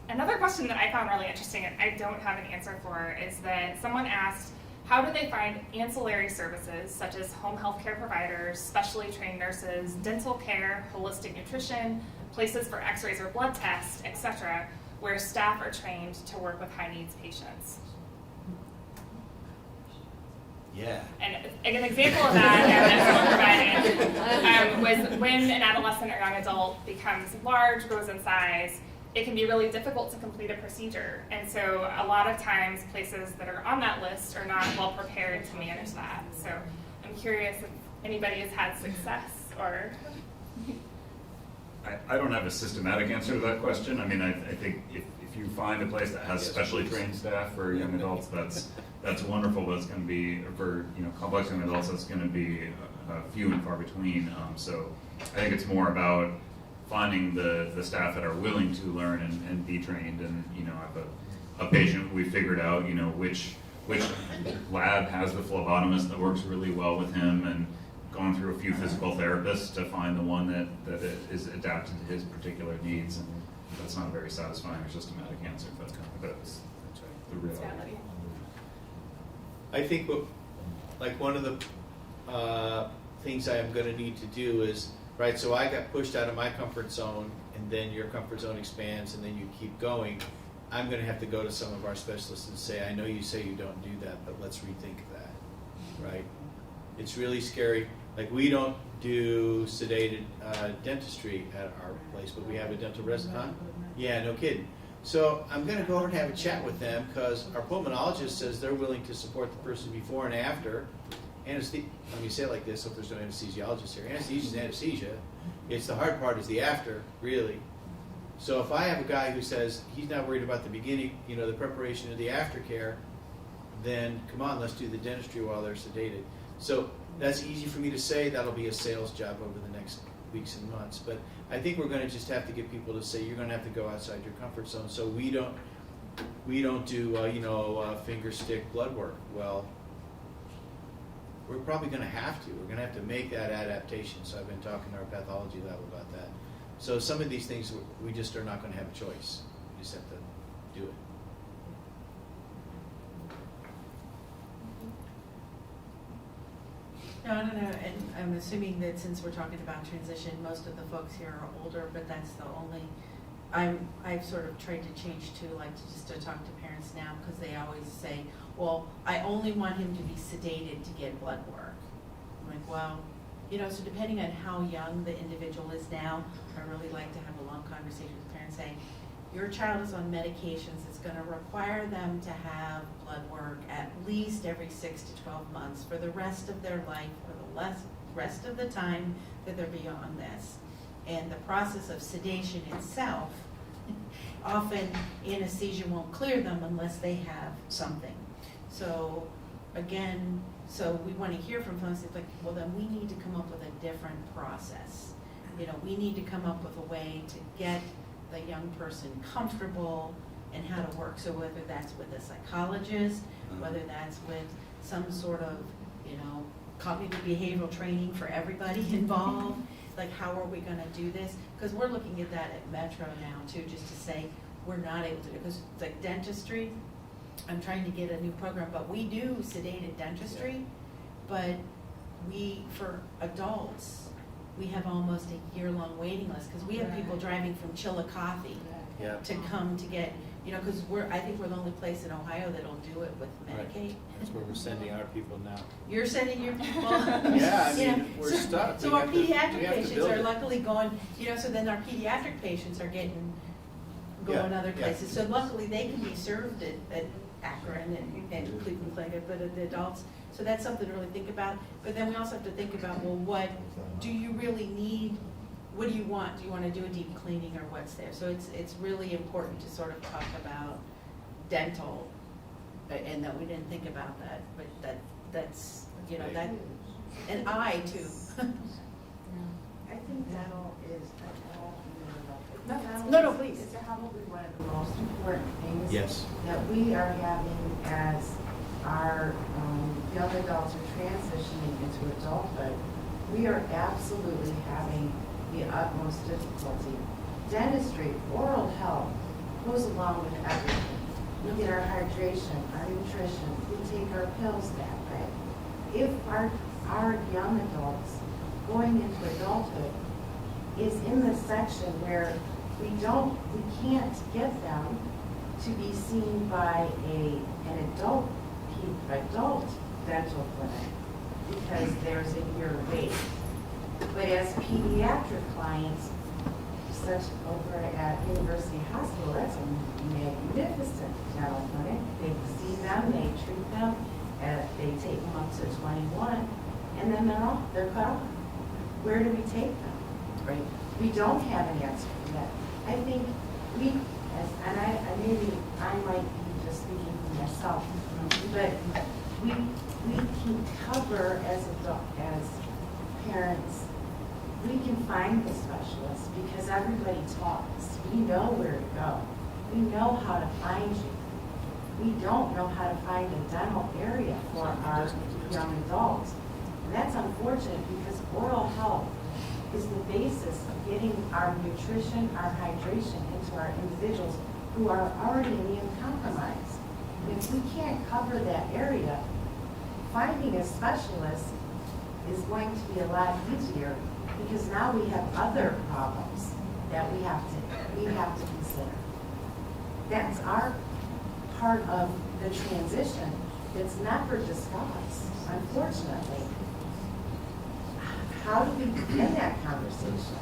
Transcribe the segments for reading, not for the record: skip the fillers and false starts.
Another question that I found really interesting and I don't have an answer for is that someone asked, how do they find ancillary services such as home health care providers, specially trained nurses, dental care, holistic nutrition, places for x-rays or blood tests, etc., where staff are trained to work with high needs patients? Yeah. And an example of that that someone provided was when an adolescent or young adult becomes large, grows in size, it can be really difficult to complete a procedure. And so a lot of times places that are on that list are not well prepared to manage that. So I'm curious if anybody has had success or... I don't have a systematic answer to that question. I mean, I think if you find a place that has specially trained staff for young adults, that's wonderful, but it's going to be, for complex young adults, that's going to be few and far between. So I think it's more about finding the staff that are willing to learn and be trained. And have a patient, we figured out which lab has the phlebotomist that works really well with him, and gone through a few physical therapists to find the one that is adapted to his particular needs. And that's not a very satisfying or systematic answer, but that's the reality. I think one of the things I am going to need to do is, right, so I got pushed out of my comfort zone, and then your comfort zone expands, and then you keep going. I'm going to have to go to some of our specialists and say, I know you say you don't do that, but let's rethink that, right? It's really scary. Like, we don't do sedated dentistry at our place, but we have a dental resident. Huh? Yeah, no kidding. So I'm going to go over and have a chat with them, because our pulmonologist says they're willing to support the person before and after. Let me say it like this, so if there's no anesthesiologist here. Anesthesia is anesthesia. It's the hard part is the after, really. So if I have a guy who says he's not worried about the beginning, the preparation of the aftercare, then come on, let's do the dentistry while they're sedated. So that's easy for me to say. That'll be a sales job over the next weeks and months. But I think we're going to just have to get people to say you're going to have to go outside your comfort zone. So we don't do finger stick blood work. Well, we're probably going to have to. We're going to have to make that adaptation. So I've been talking to our pathology lab about that. So some of these things we just are not going to have a choice. We just have to do it. No, and I'm assuming that since we're talking about transition, most of the folks here are older, but that's the only, I've sort of tried to change to talk to parents now, because they always say, well, I only want him to be sedated to get blood work. I'm like, well, so depending on how young the individual is now, I really like to have a long conversation with parents saying, your child is on medications. It's going to require them to have blood work at least every 6 to 12 months for the rest of their life, for the rest of the time that they're beyond this. And the process of sedation itself, often anesthesia won't clear them unless they have something. So again, we want to hear from folks like, well, then we need to come up with a different process. We need to come up with a way to get the young person comfortable and how to work. So whether that's with a psychologist, whether that's with some sort of, cognitive behavioral training for everybody involved, like how are we going to do this? Because we're looking at that at Metro now too, just to say we're not able to do, because like dentistry, I'm trying to get a new program, but we do sedated dentistry, but for adults, we have almost a year-long waiting list, because we have people driving from Chillicothe to come to get, because I think we're the only place in Ohio that'll do it with Medicaid. Right. That's where we're sending our people now. You're sending your people. Yeah, we're stuck. So our pediatric patients are luckily going, so then our pediatric patients are going other places. So luckily they can be served at Akron and Cleveland Clinic, but the adults. So that's something to really think about. But then we also have to think about, well, what do you really need? What do you want? Do you want to do a deep cleaning or what's there? So it's really important to sort of talk about dental, and that we didn't think about that, but that's that, and eye too. I think dental is No, please. It's probably one of the most important things that we are having as our young adults are transitioning into adulthood. We are absolutely having the utmost difficulty. Dentistry, oral health, goes along with everything. We get our hydration, our nutrition, we take our pills that way. If our young adults going into adulthood is in the section where we can't get them to be seen by an adult dental clinic because there's a year wait. But as pediatric clients, such over at University Hospital, that's a magnificent dental clinic. They see them, they treat them, they take them up to 21, and then they're cut off. Where do we take them? Right. We don't have an answer for that. I think maybe I might be just speaking for myself, but we can cover as parents, we can find the specialists because everybody talks. We know where to go. We know how to find you. We don't know how to find a dental area for our young adults. And that's unfortunate because oral health is the basis of getting our nutrition, our hydration into our individuals who are already immune compromised. And if we can't cover that area, finding a specialist is going to be a lot easier because now we have other problems that we have to consider. That's our part of the transition that's never discussed, unfortunately. How do we begin that conversation?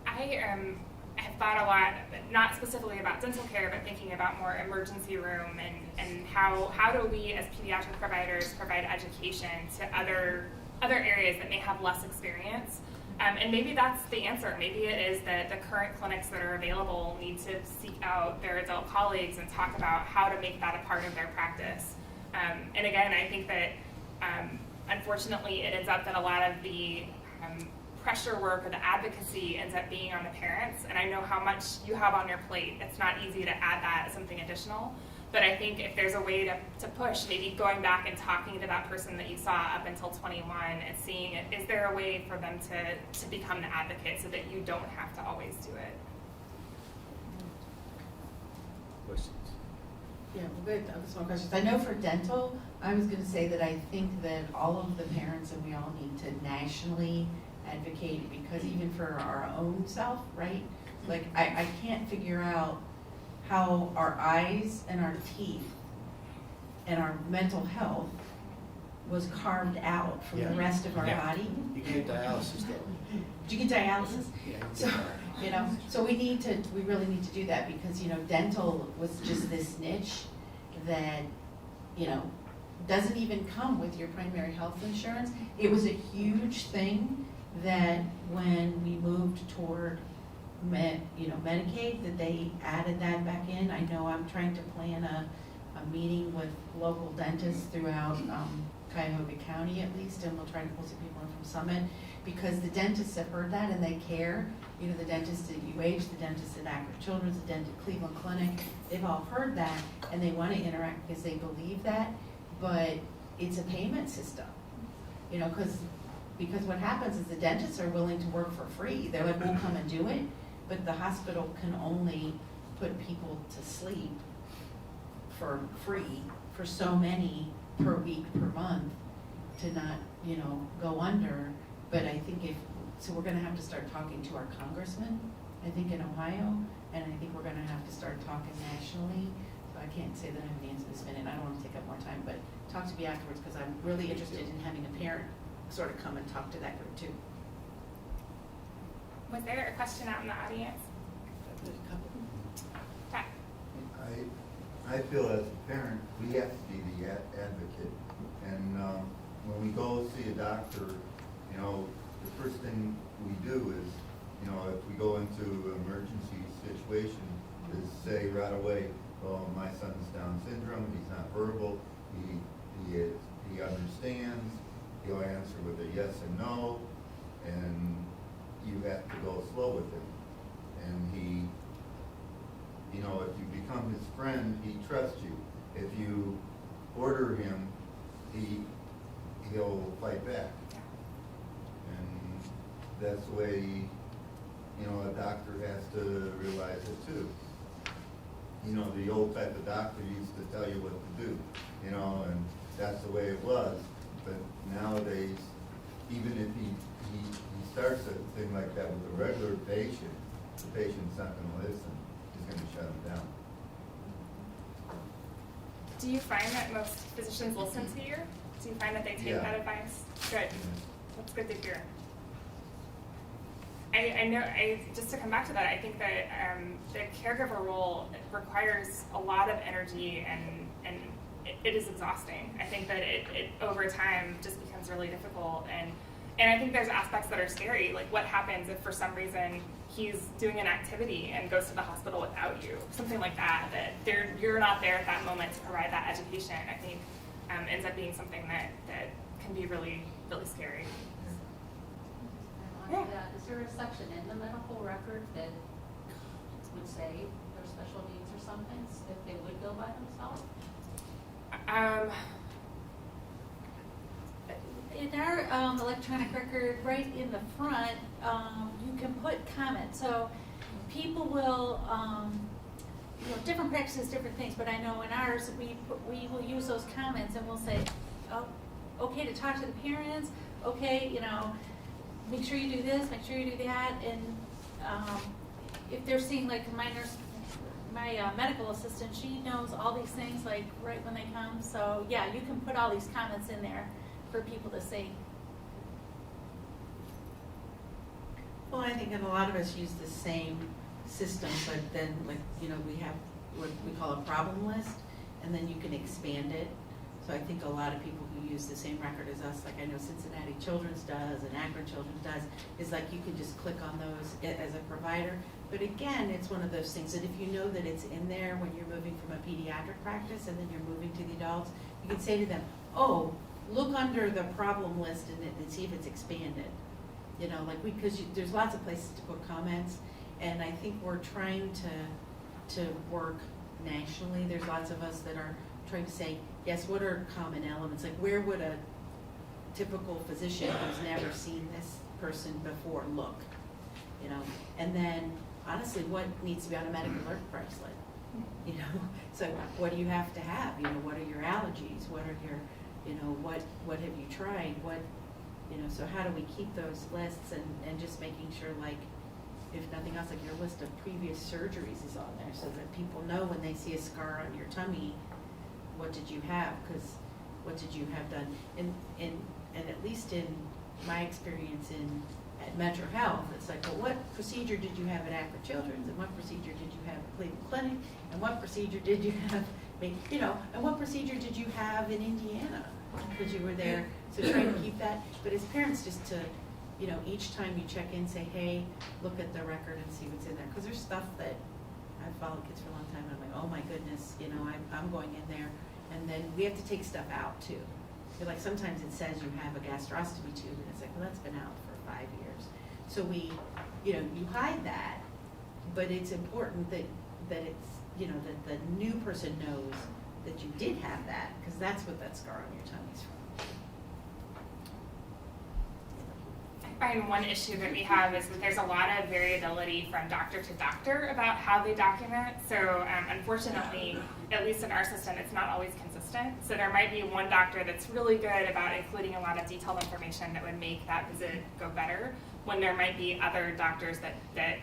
I have thought a lot, not specifically about dental care, but thinking about more emergency room and how do we as pediatric providers provide education to other areas that may have less experience. And maybe that's the answer. Maybe it is that the current clinics that are available need to seek out their adult colleagues and talk about how to make that a part of their practice. And again, I think that unfortunately it ends up that a lot of the pressure work or the advocacy ends up being on the parents. And I know how much you have on your plate. It's not easy to add that as something additional. But I think if there's a way to push, maybe going back and talking to that person that you saw up until 21 and seeing is there a way for them to become the advocate so that you don't have to always do it? Questions? Yeah, well, good. Some questions. I know for dental, I was going to say that I think that all of the parents and we all need to nationally advocate because even for our own self, right? Like I can't figure out how our eyes and our teeth and our mental health was carved out from the rest of our body. You can get dialysis though. Do you get dialysis? Yeah. So we really need to do that because, dental was just this niche that, doesn't even come with your primary health insurance. It was a huge thing that when we moved toward Medicaid, that they added that back in. I know I'm trying to plan a meeting with local dentists throughout Cuyahoga County at least, and we'll try to pull some people in from Summit, because the dentists have heard that and they care. The dentist at UH, the dentist at Akron Children's, the dentist at Cleveland Clinic, they've all heard that and they want to interact because they believe that, but it's a payment system, because what happens is the dentists are willing to work for free. They're like, we'll come and do it, but the hospital can only put people to sleep for free for so many per week, per month to not, go under. But I think so we're gonna have to start talking to our congressman, I think in Ohio, and I think we're gonna have to start talking nationally. So I can't say that I have an answer this minute. I don't wanna take up more time, but talk to me afterwards because I'm really interested in having a parent sort of come and talk to that group too. Was there a question out in the audience? Jack? I feel as a parent, we have to be the advocate. And when we go see a doctor, the first thing we do is, if we go into an emergency situation, is say right away, oh, my son's Down syndrome, he's not verbal, he understands, he'll answer with a yes and no, and you have to go slow with him. And if you become his friend, he trusts you. If you order him, he'll fight back. And that's the way, a doctor has to realize it too. you know, the old type of doctor used to tell you what to do, you know, and that's the way it was. But nowadays, even if he starts a thing like that with a regular patient, the patient's not gonna listen, he's gonna shut him down. Do you find that most physicians listen to you? Do you find that they take Yeah. that advice? Good. That's good to hear. I know, just to come back to that, I think that the caregiver role requires a lot of energy and it is exhausting. I think that it over time just becomes really difficult and I think there's aspects that are scary, like what happens if for some reason he's doing an activity and goes to the hospital without you, something like that, you're not there at that moment to provide that education, I think ends up being something that can be really, really scary. Yeah. Is there a section in the medical record that would say their special needs or something, if they would go by themselves? In our electronic record, right in the front, you can put comments. So people will, different practices, different things. But I know in ours, we will use those comments and we'll say, oh, okay to talk to the parents. Okay, make sure you do this, make sure you do that. And if they're seeing like my nurse, my medical assistant, she knows all these things like right when they come. So yeah, you can put all these comments in there for people to see. Well, I think, and a lot of us use the same system, but then, we have what we call a problem list, and then you can expand it. So I think a lot of people who use the same record as us, like I know Cincinnati Children's does and Akron Children's does, is like you can just click on those as a provider. But again, it's one of those things that if you know that it's in there when you're moving from a pediatric practice and then you're moving to the adults, you can say to them, oh, look under the problem list and see if it's expanded. Because there's lots of places to put comments, and I think we're trying to work nationally. There's lots of us that are trying to say, yes, what are common elements? Like where would a typical physician who's never seen this person before look? And then honestly, what needs to be on a medical alert bracelet? So what do you have to have? What are your allergies? What are your what have you tried? So how do we keep those lists and just making sure, like, if nothing else, like your list of previous surgeries is on there so that people know when they see a scar on your tummy, what did you have? Because what did you have done? And at least in my experience at Metro Health, it's like, well, what procedure did you have at Akron Children's, and what procedure did you have at Cleveland Clinic, and what procedure did you have, and what procedure did you have in Indiana? Because you were there. So trying to keep that, but as parents, just to, each time you check in, say, hey, look at the record and see what's in there. Because there's stuff that I've followed kids for a long time, and I'm like, oh my goodness, I'm going in there, and then we have to take stuff out too. Like sometimes it says you have a gastrostomy tube, and it's like, well, that's been out for 5 years. So we, you hide that, but it's important that it's, that the new person knows that you did have that, because that's what that scar on your tummy is from. I find one issue that we have is that there's a lot of variability from doctor to doctor about how they document. So unfortunately, at least in our system, it's not always consistent. So there might be one doctor that's really good about including a lot of detailed information that would make that visit go better, when there might be other doctors that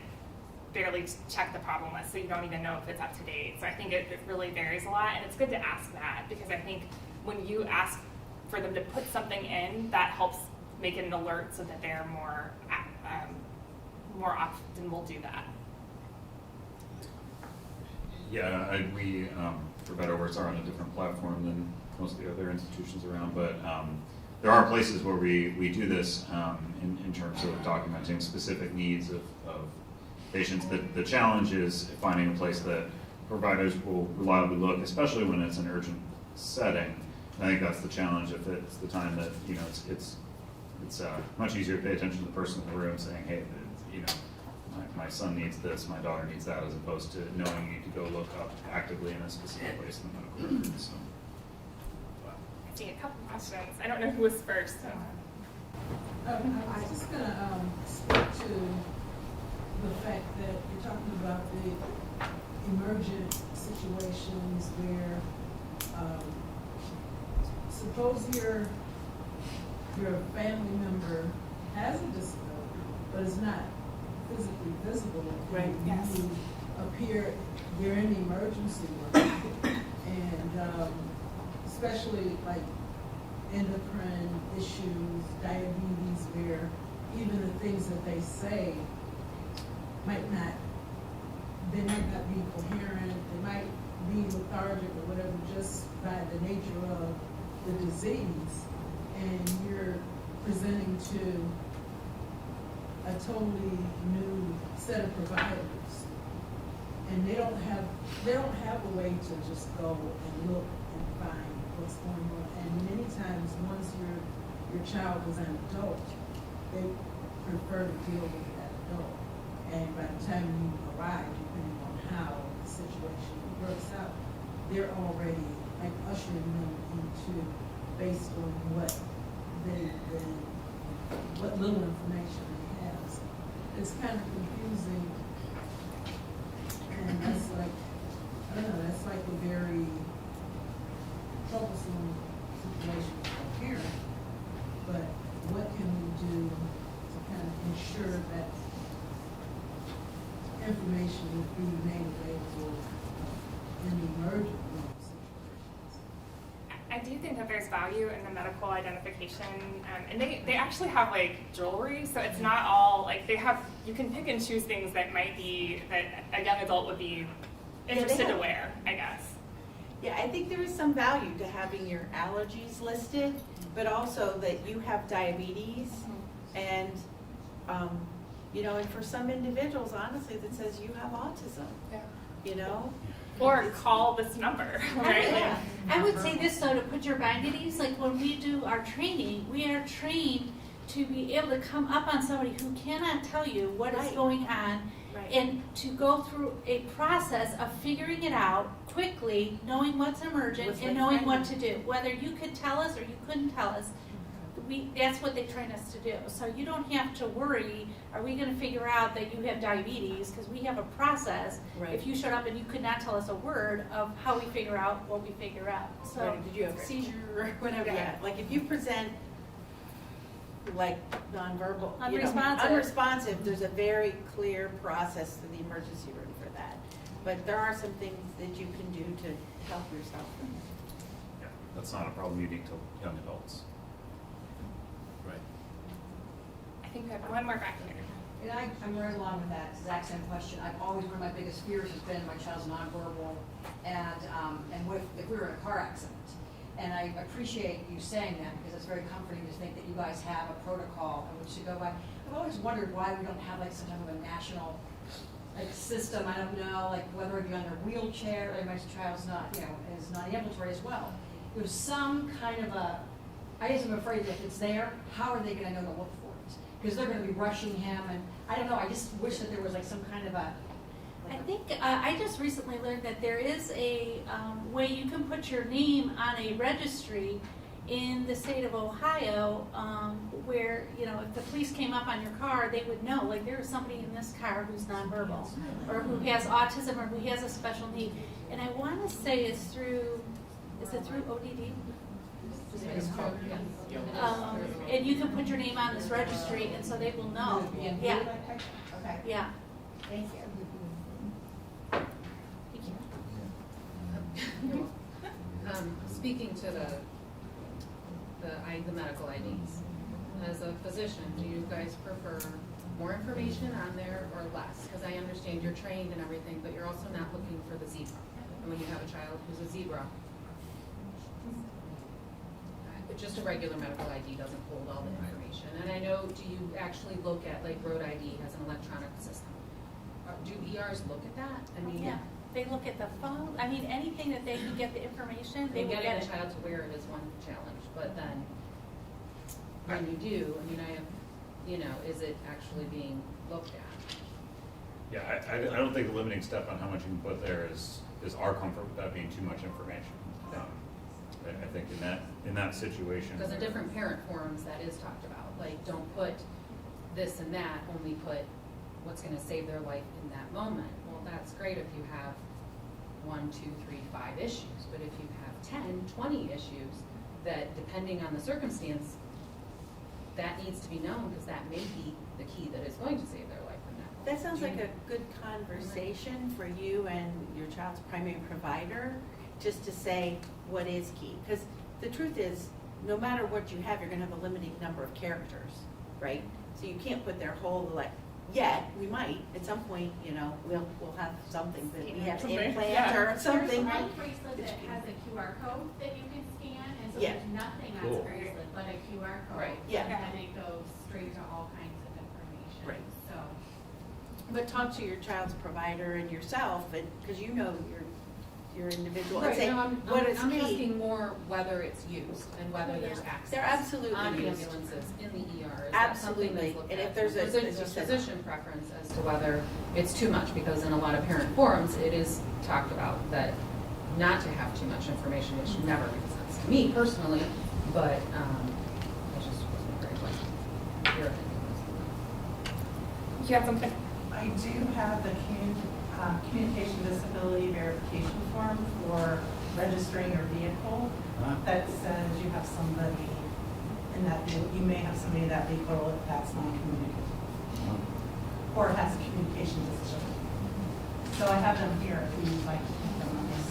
barely check the problem list, so you don't even know if it's up to date. So I think it really varies a lot, and it's good to ask that, because I think when you ask for them to put something in, that helps make it an alert so that they're more often will do that. Yeah, we, for better or worse, are on a different platform than most of the other institutions around, but there are places where we do this in terms of documenting specific needs of patients. The challenge is finding a place that providers will reliably look, especially when it's an urgent setting. I think that's the challenge. If it's the time that it's much easier to pay attention to the person in the room saying, hey, my son needs this, my daughter needs that, as opposed to knowing you need to go look up actively in a specific place in the medical record. So. I see a couple questions. I don't know who was first. So. I was just going to speak to the fact that you're talking about the emergent situations where, suppose your family member has a disability, but is not physically visible. Right. And Yes. you appear, you're in emergency room, and especially like endocrine issues, diabetes, where even the things that they say they might not be coherent, they might be lethargic or whatever, just by the nature of the disease, and you're presenting to a totally new set of providers, and they don't have a way to just go and look and find what's going on. And many times, once your child is an adult, they prefer to deal with that adult. And by the time you arrive, depending on how the situation works out, they're already like ushering them into, based on what little information they have. So it's kind of confusing, and that's like, I don't know, that's like a very troublesome situation for a parent. But what can we do to kind of ensure that information is being made available in emergent room situations? I do think that there's value in the medical identification, and they actually have like jewelry, so it's not all like you can pick and choose things that might be that a young adult would be interested to wear, I guess. Yeah, I think there is some value to having your allergies listed, but also that you have diabetes, and, you know, and for some individuals, honestly, that says you have autism, Yeah. you know? Or call this number, right? Yeah. I would say this though, to put your mind at ease, like when we do our training, we are trained to be able to come up on somebody who cannot tell you what is Right. going on, Right. and to go through a process of figuring it out quickly, knowing what's emergent What's and like knowing what to finding. do. Whether you could tell us or you couldn't tell us, that's what they train us to do. So you don't have to worry, are we gonna figure out that you have diabetes? Because we have a process. Right. If you showed up and you could not tell us a word of how we figure out what we figure out. So Right, did you have a seizure or whatever? Yeah, like if you present like nonverbal, you know, Unresponsive. unresponsive, there's a very clear process to the emergency room for that. But there are some things that you can do to help yourself. Yeah, that's not a problem unique to young adults. Right. I think we have one more back here. And I'm right along with that exact same question. I've always, one of my biggest fears has been my child's nonverbal, and what if we were in a car accident? And I appreciate you saying that, because it's very comforting to think that you guys have a protocol in which to go by. I've always wondered why we don't have like some type of a national system. I don't know, like whether it be on their wheelchair, or my child's not, you know, is not ambulatory as well. There's some kind of a, I just am afraid that if it's there, how are they gonna know to look for it? Because they're gonna be rushing him, and I don't know, I just wish that there was like some kind of a. I think, I just recently learned that there is a way you can put your name on a registry in the state of Ohio, where, you know, if the police came up on your car, they would know, like, there is somebody in this car who's nonverbal, or who has autism, or who has a special need. And I want to say it's through, is it through ODD? And you can put your name on this registry, and so they will know. Yeah, Okay, yeah. thank you. Speaking to the medical IDs, as a physician, do you guys prefer more information on there or less? Because I understand you're trained and everything, but you're also not looking for the zebra. And when you have a child who's a zebra, just a regular medical ID doesn't hold all the information. And I know, do you actually look at, like, road ID has an electronic system? Do ERs look at that? I mean, Yeah, they look at the phone, I mean, anything that they can get the information, they and will getting get a it. child to wear it is one challenge, but then when you do, I mean, I have, you know, is it actually being looked at? Yeah, I don't think the limiting step on how much you can put there is our comfort with that being too much information. I think in that situation. Because in different parent forums, that is talked about, like, don't put this and that, only put what's gonna save their life in that moment. Well, that's great if you have 1, 2, 3, 5 issues, but if you have 10, 20 issues, that depending on the circumstance, that needs to be known, because that may be the key that is going to save their life in that moment. That sounds like a good conversation for you and your child's primary provider, just to say what is key. Because the truth is, no matter what you have, you're gonna have a limiting number of characters, right? So you can't put their whole, like, yet, we might, at some point, you know, we'll have something that we have to Something, implant yeah. or something. There's one bracelet that has a QR code that you can scan, and so Yeah. there's nothing on Cool. the bracelet but a QR code. Right. Yeah. And it goes straight to all kinds of information. Right. So, But talk to your child's provider and yourself, and, because you know your individual, and Right, say, no, what is I'm key? asking more whether it's used and whether there's access. They're absolutely on used. ambulances, in the ER. Is that something Absolutely. that's looked And if at? there's a- Is it as you said- physician preference as to whether it's too much? Because in a lot of parent forums, it is talked about that not to have too much information, which never makes sense to me personally, but, it just wasn't very pleasant. Your opinion was. You have something? I do have the communication disability verification form for registering your vehicle that says you have somebody in that vehicle, you may have somebody in that vehicle if that's not communicated. Or has a communication disability. So I have them here if you'd like to put them on this.